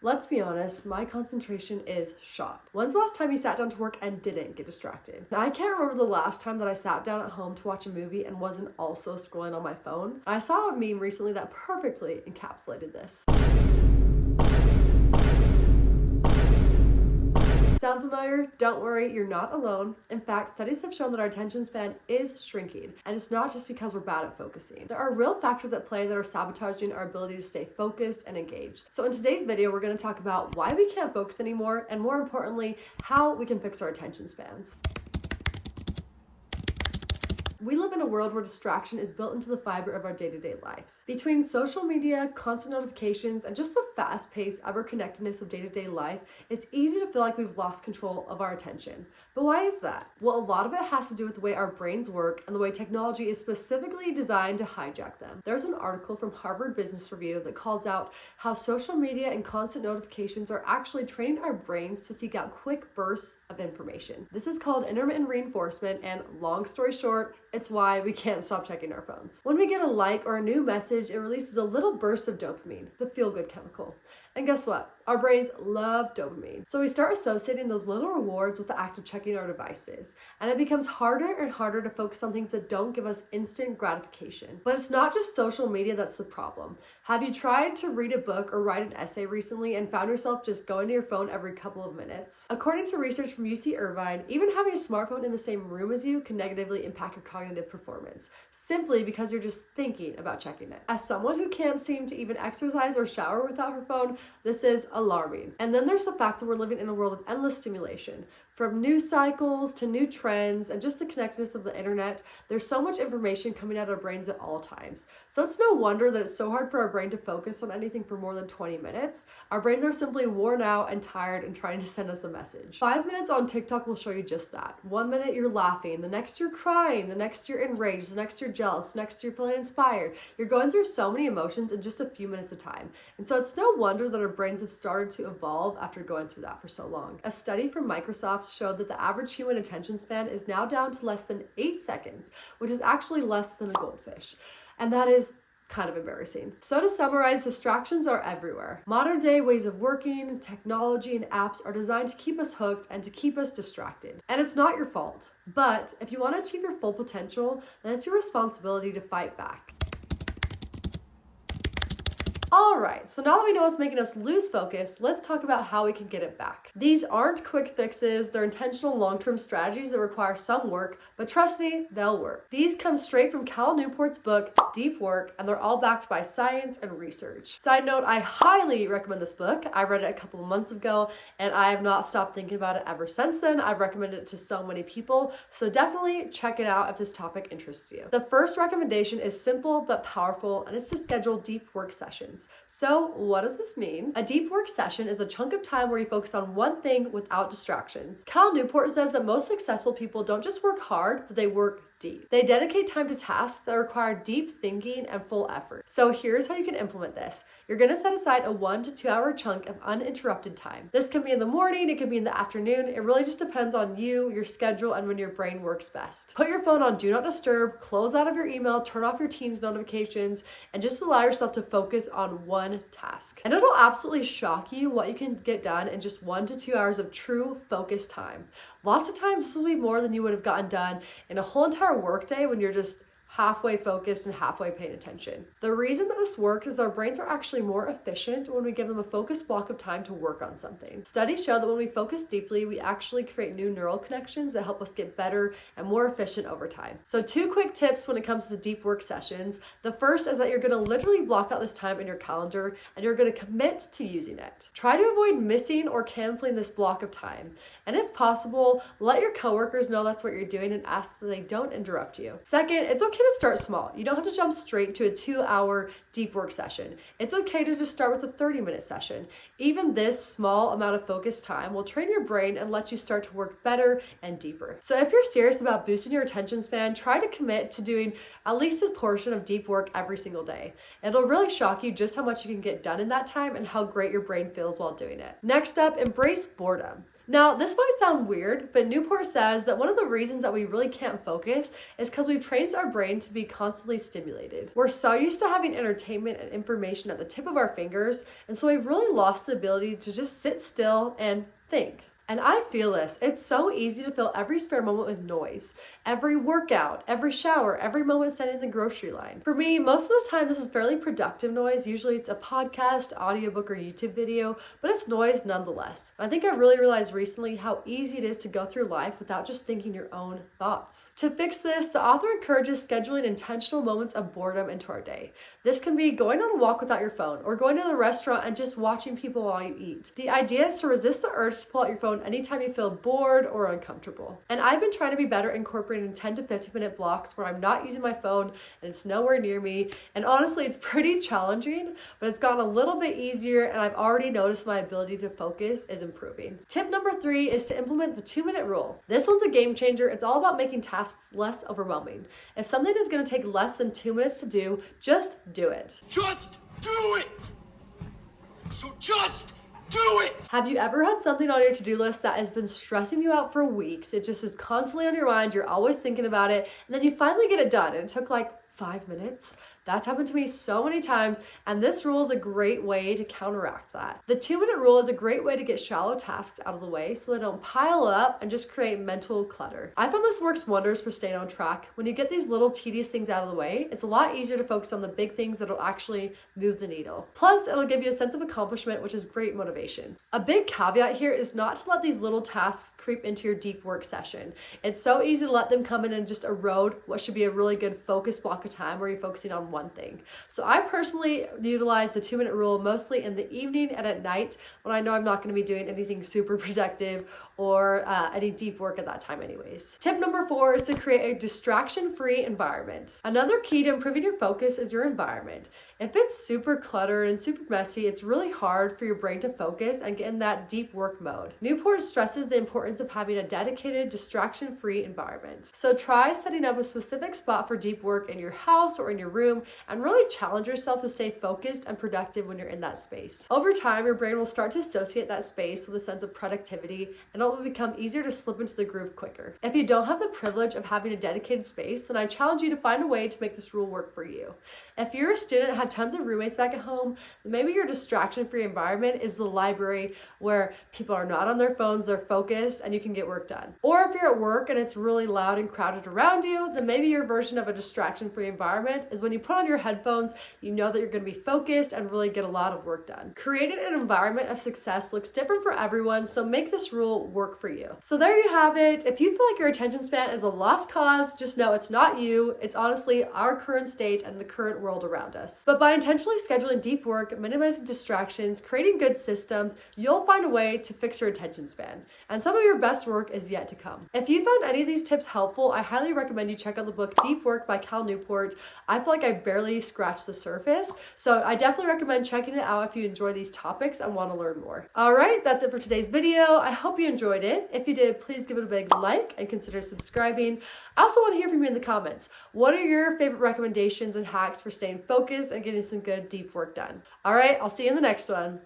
Let's be honest, my concentration is shot. When's the last time you sat down to work and didn't get distracted? Now, I can't remember the last time that I sat down at home to watch a movie and wasn't also scrolling on my phone. I saw a meme recently that perfectly encapsulated this. Sound familiar? Don't worry, you're not alone. In fact, studies have shown that our attention span is shrinking, and it's not just because we're bad at focusing. There are real factors at play that are sabotaging our ability to stay focused and engaged. So in today's video, we're going to talk about why we can't focus anymore, and more importantly, how we can fix our attention spans. We live in a world where distraction is built into the fiber of our day-to-day lives. Between social media, constant notifications, and just the fast-paced, ever-connectedness of day-to-day life, it's easy to feel like we've lost control of our attention. But why is that? Well, a lot of it has to do with the way our brains work and the way technology is specifically designed to hijack them. There's an article from Harvard Business Review that calls out how social media and constant notifications are actually training our brains to seek out quick bursts of information. This is called intermittent reinforcement, and long story short, it's why we can't stop checking our phones. When we get a like or a new message, it releases a little burst of dopamine, the feel-good chemical. And guess what? Our brains love dopamine. So we start associating those little rewards with the act of checking our devices. And it becomes harder and harder to focus on things that don't give us instant gratification. But it's not just social media that's the problem. Have you tried to read a book or write an essay recently and found yourself just going to your phone every couple of minutes? According to research from UC Irvine, even having a smartphone in the same room as you can negatively impact your cognitive performance, simply because you're just thinking about checking it. As someone who can't seem to even exercise or shower without her phone, this is alarming. And then there's the fact that we're living in a world of endless stimulation. From news cycles to new trends and just the connectedness of the internet, there's so much information coming out of our brains at all times. So it's no wonder that it's so hard for our brain to focus on anything for more than 20 minutes. Our brains are simply worn out and tired and trying to send us a message. 5 minutes on TikTok will show you just that. 1 minute you're laughing, the next you're crying, the next you're enraged, the next you're jealous, the next you're feeling inspired. You're going through so many emotions in just a few minutes of time. And so it's no wonder that our brains have started to evolve after going through that for so long. A study from Microsoft showed that the average human attention span is now down to less than 8 seconds, which is actually less than a goldfish. And that is kind of embarrassing. So to summarize, distractions are everywhere. Modern day ways of working, technology, and apps are designed to keep us hooked and to keep us distracted. And it's not your fault. But if you want to achieve your full potential, then it's your responsibility to fight back. Alright, so now that we know what's making us lose focus, let's talk about how we can get it back. These aren't quick fixes, they're intentional long-term strategies that require some work, but trust me, they'll work. These come straight from Newport's book, Deep Work, and they're all backed by science and research. Side note, I highly recommend this book. I read it a couple of months ago, and I have not stopped thinking about it ever since then. I've recommended it to so many people, so definitely check it out if this topic interests you. The first recommendation is simple but powerful, and it's to schedule deep work sessions. So what does this mean? A deep work session is a chunk of time where you focus on one thing without distractions. Newport says that most successful people don't just work hard, but they work deep. They dedicate time to tasks that require deep thinking and full effort. So here's how you can implement this. You're going to set aside a 1 to 2 hour chunk of uninterrupted time. This can be in the morning, it can be in the afternoon. It really just depends on you, your schedule, and when your brain works best. Put your phone on Do Not Disturb, close out of your email, turn off your Teams notifications, and just allow yourself to focus on one task. And it'll absolutely shock you what you can get done in just 1 to 2 hours of true focused time. Lots of times this will be more than you would have gotten done in a whole entire workday when you're just halfway focused and halfway paying attention. The reason that this works is our brains are actually more efficient when we give them a focused block of time to work on something. Studies show that when we focus deeply, we actually create new neural connections that help us get better and more efficient over time. So 2 quick tips when it comes to deep work sessions. The first is that you're going to literally block out this time in your calendar and you're going to commit to using it. Try to avoid missing or canceling this block of time. And if possible, let your coworkers know that's what you're doing and ask that they don't interrupt you. Second, it's okay to start small. You don't have to jump straight to a 2-hour deep work session. It's okay to just start with a 30-minute session. Even this small amount of focused time will train your brain and let you start to work better and deeper. So if you're serious about boosting your attention span, try to commit to doing at least a portion of deep work every single day. It'll really shock you just how much you can get done in that time and how great your brain feels while doing it. Next up, embrace boredom. Now, this might sound weird, but Newport says that one of the reasons that we really can't focus is because we've trained our brain to be constantly stimulated. We're so used to having entertainment and information at the tip of our fingers, and so we've really lost the ability to just sit still and think. And I feel this. It's so easy to fill every spare moment with noise. Every workout, every shower, every moment spent in the grocery line. For me, most of the time this is fairly productive noise. Usually it's a podcast, audiobook, or YouTube video, but it's noise nonetheless. I think I really realized recently how easy it is to go through life without just thinking your own thoughts. To fix this, the author encourages scheduling intentional moments of boredom into our day. This can be going on a walk without your phone, or going to the restaurant and just watching people while you eat. The idea is to resist the urge to pull out your phone anytime you feel bored or uncomfortable. And I've been trying to be better incorporating 10 to 15 minute blocks where I'm not using my phone and it's nowhere near me. And honestly, it's pretty challenging, but it's gotten a little bit easier and I've already noticed my ability to focus is improving. Tip number 3 is to implement the 2-minute rule. This one's a game changer. It's all about making tasks less overwhelming. If something is going to take less than 2 minutes to do, just do it. Just do it! So just do it! Have you ever had something on your to-do list that has been stressing you out for weeks? It just is constantly on your mind. You're always thinking about it. And then you finally get it done and it took like 5 minutes. That's happened to me so many times, and this rule is a great way to counteract that. The 2-minute rule is a great way to get shallow tasks out of the way so they don't pile up and just create mental clutter. I found this works wonders for staying on track. When you get these little tedious things out of the way, it's a lot easier to focus on the big things that'll actually move the needle. Plus, it'll give you a sense of accomplishment, which is great motivation. A big caveat here is not to let these little tasks creep into your deep work session. It's so easy to let them come in and just erode what should be a really good focus block of time where you're focusing on one thing. So I personally utilize the 2-minute rule mostly in the evening and at night when I know I'm not going to be doing anything super productive or any deep work at that time anyways. Tip number 4 is to create a distraction-free environment. Another key to improving your focus is your environment. If it's super cluttered and super messy, it's really hard for your brain to focus and get in that deep work mode. Newport stresses the importance of having a dedicated, distraction-free environment. So try setting up a specific spot for deep work in your house or in your room and really challenge yourself to stay focused and productive when you're in that space. Over time, your brain will start to associate that space with a sense of productivity and it will become easier to slip into the groove quicker. If you don't have the privilege of having a dedicated space, then I challenge you to find a way to make this rule work for you. If you're a student and have tons of roommates back at home, then maybe your distraction-free environment is the library where people are not on their phones, they're focused, and you can get work done. Or if you're at work and it's really loud and crowded around you, then maybe your version of a distraction-free environment is when you put on your headphones, you know that you're going to be focused and really get a lot of work done. Creating an environment of success looks different for everyone, so make this rule work for you. So there you have it. If you feel like your attention span is a lost cause, just know it's not you. It's honestly our current state and the current world around us. But by intentionally scheduling deep work, minimizing distractions, creating good systems, you'll find a way to fix your attention span. And some of your best work is yet to come. If you found any of these tips helpful, I highly recommend you check out the book Deep Work by Cal Newport. I feel like I barely scratched the surface, so I definitely recommend checking it out if you enjoy these topics and want to learn more. All right, that's it for today's video. I hope you enjoyed it. If you did, please give it a big like and consider subscribing. I also want to hear from you in the comments. What are your favorite recommendations and hacks for staying focused and getting some good deep work done? All right, I'll see you in the next one.